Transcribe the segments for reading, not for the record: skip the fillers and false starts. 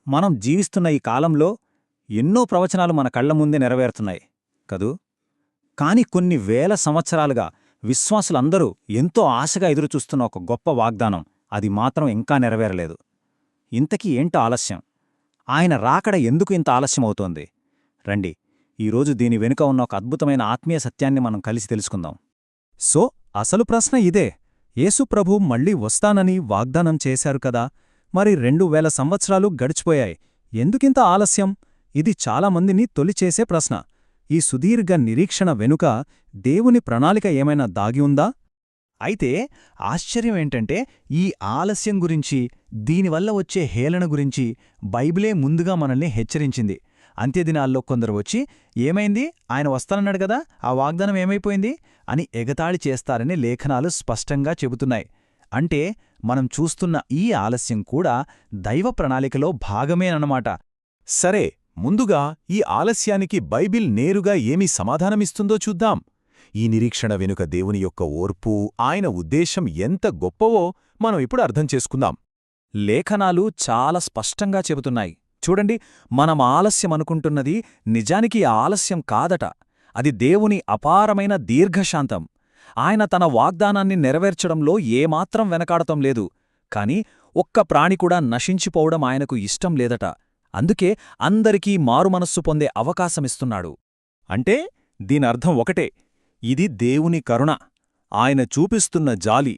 మనం జీవిస్తున్న ఈ కాలంలో ఎన్నో ప్రవచనాలు మన కళ్ల ముందే నెరవేరుతున్నాయి కదూ. కాని కొన్ని వేల సంవత్సరాలుగా విశ్వాసులందరూ ఎంతో ఆశగా ఎదురుచూస్తున్న ఒక గొప్ప వాగ్దానం అది మాత్రం ఇంకా నెరవేరలేదు. ఇంతకీ ఏంటో ఆలస్యం? ఆయన రాకడ ఎందుకు ఇంత ఆలస్యమవుతోంది? రండి, ఈరోజు దీని వెనుక ఉన్న ఒక అద్భుతమైన ఆత్మీయ సత్యాన్ని మనం కలిసి తెలుసుకుందాం. సో అసలు ప్రశ్న ఇదే, యేసు ప్రభు మళ్ళీ వస్తానని వాగ్దానం చేశారు కదా, మరి 2000 సంవత్సరాలు గడిచిపోయాయి, ఎందుకింత ఆలస్యం? ఇది చాలామందిని తొలిచేసే ప్రశ్న. ఈ సుదీర్ఘ నిరీక్షణ వెనుక దేవుని ప్రణాళిక ఏమైనా దాగి ఉందా? అయితే ఆశ్చర్యమేంటంటే, ఈ ఆలస్యం గురించి, దీనివల్ల వచ్చే హేళన గురించి బైబిలే ముందుగా మనల్ని హెచ్చరించింది. అంత్యదినాల్లో కొందరు వచ్చి, ఏమైంది, ఆయన వస్తానన్నాడు కదా, ఆ వాగ్దానం ఏమైపోయింది అని ఎగతాళి చేస్తారని లేఖనాలు స్పష్టంగా చెబుతున్నాయి. అంటే మనం చూస్తున్న ఈ ఆలస్యం కూడా దైవ ప్రణాళికలో భాగమేనన్నమాట. సరే, ముందుగా ఈ ఆలస్యానికి బైబిల్ నేరుగా ఏమి సమాధానమిస్తుందో చూద్దాం. ఈ నిరీక్షణ వెనుక దేవుని యొక్క ఓర్పు, ఆయన ఉద్దేశం ఎంత గొప్పవో మనం ఇప్పుడు అర్థం చేసుకుందాం. లేఖనాలు చాలా స్పష్టంగా చెబుతున్నాయి. చూడండి, మనం ఆలస్యమనుకుంటున్నది నిజానికి ఆలస్యం కాదట. అది దేవుని అపారమైన దీర్ఘశాంతం. ఆయన తన వాగ్దానాన్ని నెరవేర్చడంలో ఏమాత్రం వెనకాడటం లేదు. కాని ఒక్క ప్రాణి కూడా నశించిపోవడం ఆయనకు ఇష్టం లేదట. అందుకే అందరికీ మారుమనస్సు పొందే అవకాశమిస్తున్నాడు. అంటే దీనర్థం ఒకటే, ఇది దేవుని కరుణ, ఆయన చూపిస్తున్న జాలి.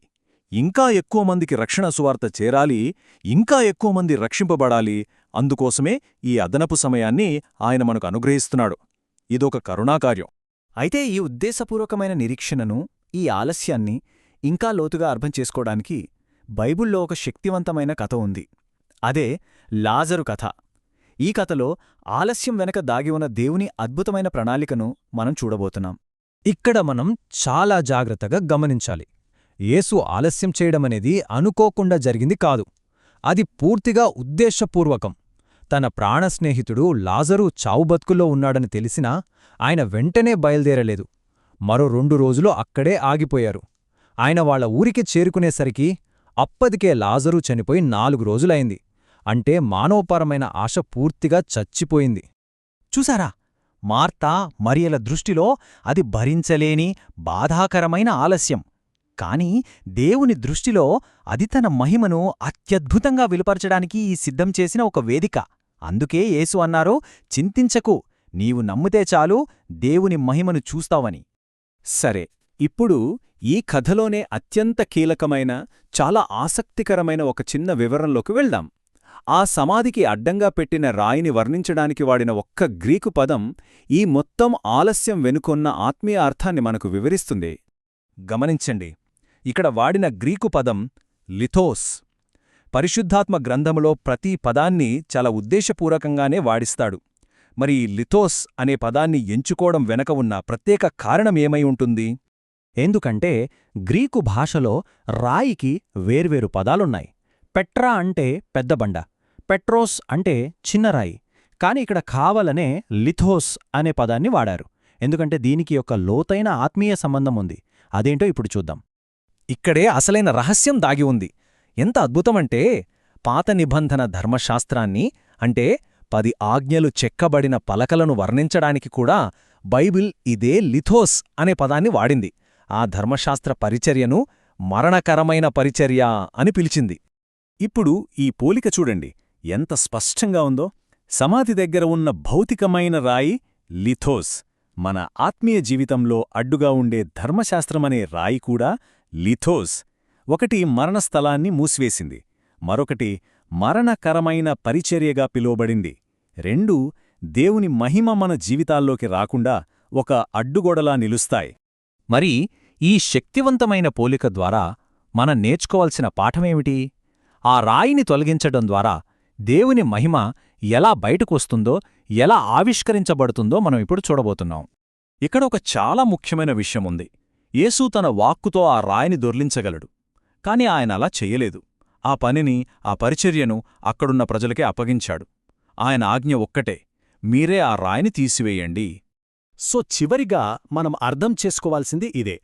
ఇంకా ఎక్కువ మందికి రక్షణ సువార్త చేరాలి, ఇంకా ఎక్కువ మంది రక్షింపబడాలి. అందుకోసమే ఈ అదనపు సమయాన్ని ఆయన మనకు అనుగ్రహిస్తున్నాడు. ఇదొక కరుణాకార్యం. అయితే ఈ ఉద్దేశపూర్వకమైన నిరీక్షణను, ఈ ఆలస్యాన్ని ఇంకా లోతుగా అర్థం చేసుకోవడానికి బైబిల్లో ఒక శక్తివంతమైన కథ ఉంది. అదే లాజరు కథ. ఈ కథలో ఆలస్యం వెనక దాగి ఉన్న దేవుని అద్భుతమైన ప్రణాళికను మనం చూడబోతున్నాం. ఇక్కడ మనం చాలా జాగ్రత్తగా గమనించాలి. యేసు ఆలస్యం చేయడమనేది అనుకోకుండా జరిగింది కాదు. అది పూర్తిగా ఉద్దేశపూర్వకం. తన ప్రాణస్నేహితుడు లాజరు చావుబతుకుల్లో ఉన్నాడని తెలిసినా ఆయన వెంటనే బయల్దేరలేదు. మరో 2 రోజులు అక్కడే ఆగిపోయారు. ఆయన వాళ్ల ఊరికి చేరుకునేసరికి అప్పటికే లాజరు చనిపోయి 4 రోజులైంది. అంటే మానవపరమైన ఆశ పూర్తిగా చచ్చిపోయింది. చూసారా, మార్తా మరియల దృష్టిలో అది భరించలేని బాధాకరమైన ఆలస్యం. కాని దేవుని దృష్టిలో అది తన మహిమను అత్యద్భుతంగా విలుపరచడానికి సిద్ధం చేసిన ఒక వేదిక. అందుకే యేసు అన్నారు, చింతించకు, నీవు నమ్మితే చాలు, దేవుని మహిమను చూస్తావని. సరే, ఇప్పుడు ఈ కథలోనే అత్యంత కీలకమైన, చాలా ఆసక్తికరమైన ఒక చిన్న వివరంలోకి వెళ్దాం. ఆ సమాధికి అడ్డంగా పెట్టిన రాయిని వర్ణించడానికి వాడిన ఒక్క గ్రీకు పదం ఈ మొత్తం ఆలస్యం వెనుకొన్న ఆత్మీయ అర్థాన్ని మనకు వివరిస్తుంది. గమనించండి, ఇక్కడ వాడిన గ్రీకు పదం లిథోస్. పరిశుద్ధాత్మ గ్రంథములో ప్రతి పదాన్ని చాలా ఉద్దేశపూర్వకంగానే వాడిస్తాడు. మరి లిథోస్ అనే పదాన్ని ఎంచుకోవడం వెనక ఉన్న ప్రత్యేక కారణమేమై ఉంటుంది? ఎందుకంటే గ్రీకు భాషలో రాయికి వేర్వేరు పదాలున్నాయి. పెట్రా అంటే పెద్దబండ, పెట్రోస్ అంటే చిన్నరాయి. కాని ఇక్కడ కావాలనే లిథోస్ అనే పదాన్ని వాడారు. ఎందుకంటే దీనికి ఒక లోతైన ఆత్మీయ సంబంధం ఉంది. అదేంటో ఇప్పుడు చూద్దాం. ఇక్కడే అసలైన రహస్యం దాగి ఉంది. ఎంత అద్భుతమంటే, పాత నిబంధన ధర్మశాస్త్రాన్ని, అంటే 10 ఆజ్ఞలు చెక్కబడిన పలకలను వర్ణించడానికి కూడా బైబిల్ ఇదే లిథోస్ అనే పదాన్ని వాడింది. ఆ ధర్మశాస్త్ర పరిచర్యను మరణకరమైన పరిచర్య అని పిలిచింది. ఇప్పుడు ఈ పోలిక చూడండి, ఎంత స్పష్టంగా ఉందో. సమాధి దగ్గర ఉన్న భౌతికమైన రాయి లిథోస్. మన ఆత్మీయ జీవితంలో అడ్డుగా ఉండే ధర్మశాస్త్రమనే రాయి కూడా లిథోస్. ఒకటి మరణస్థలాన్ని మూసివేసింది, మరొకటి మరణకరమైన పరిచర్యగా పిలువబడింది. రెండూ దేవుని మహిమ మన జీవితాల్లోకి రాకుండా ఒక అడ్డుగోడలా నిలుస్తాయి. మరి ఈ శక్తివంతమైన పోలిక ద్వారా మనం నేర్చుకోవాల్సిన పాఠమేమిటి? ఆ రాయిని తొలగించడం ద్వారా దేవుని మహిమ ఎలా బయటకొస్తుందో, ఎలా ఆవిష్కరించబడుతుందో మనం ఇప్పుడు చూడబోతున్నాం. ఇక్కడ ఒక చాలా ముఖ్యమైన విషయముంది. యేసు తన వాక్కుతో ఆ రాయిని దొర్లించగలడు, కాని ఆయన అలా చెయ్యలేదు. ఆ పనిని, ఆ పరిచర్యను అక్కడున్న ప్రజలకే అప్పగించాడు. ఆయన ఆజ్ఞ ఒక్కటే, మీరే ఆ రాయిని తీసివేయండి. సో చివరిగా మనం అర్థం చేసుకోవాల్సింది ఇదే.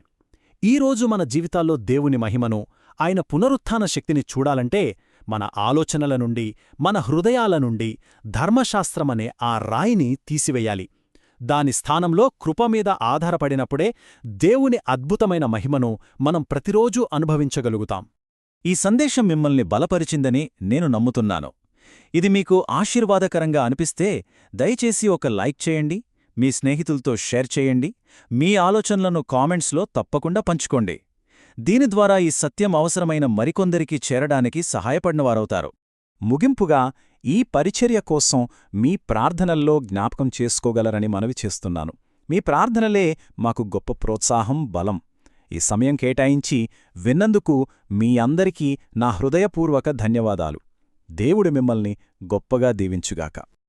ఈరోజు మన జీవితాల్లో దేవుని మహిమను, ఆయన పునరుత్థాన శక్తిని చూడాలంటే మన ఆలోచనల నుండి, మన హృదయాల నుండి ధర్మశాస్త్రమనే ఆ రాయిని తీసివేయాలి. దాని స్థానంలో కృపమీద ఆధారపడినప్పుడే దేవుని అద్భుతమైన మహిమను మనం ప్రతిరోజూ అనుభవించగలుగుతాం. ఈ సందేశం మిమ్మల్ని బలపరిచిందని నేను నమ్ముతున్నాను. ఇది మీకు ఆశీర్వాదకరంగా అనిపిస్తే దయచేసి ఒక లైక్ చేయండి, మీ స్నేహితులతో షేర్ చేయండి, మీ ఆలోచనలను కామెంట్స్లో తప్పకుండా పంచుకోండి. దీని ద్వారా ఈ సత్యం అవసరమైన మరికొందరికి చేరడానికి సహాయపడినవారవుతారు. ముగింపుగా ఈ పరిచర్య కోసం మీ ప్రార్థనల్లో జ్ఞాపకం చేసుకోగలరని మనవి చేస్తున్నాను. మీ ప్రార్థనలే మాకు గొప్ప ప్రోత్సాహం, బలం. ఈ సమయం కేటాయించి విన్నందుకు మీ అందరికీ నా హృదయపూర్వక ధన్యవాదాలు. దేవుడు మిమ్మల్ని గొప్పగా దీవించుగాక.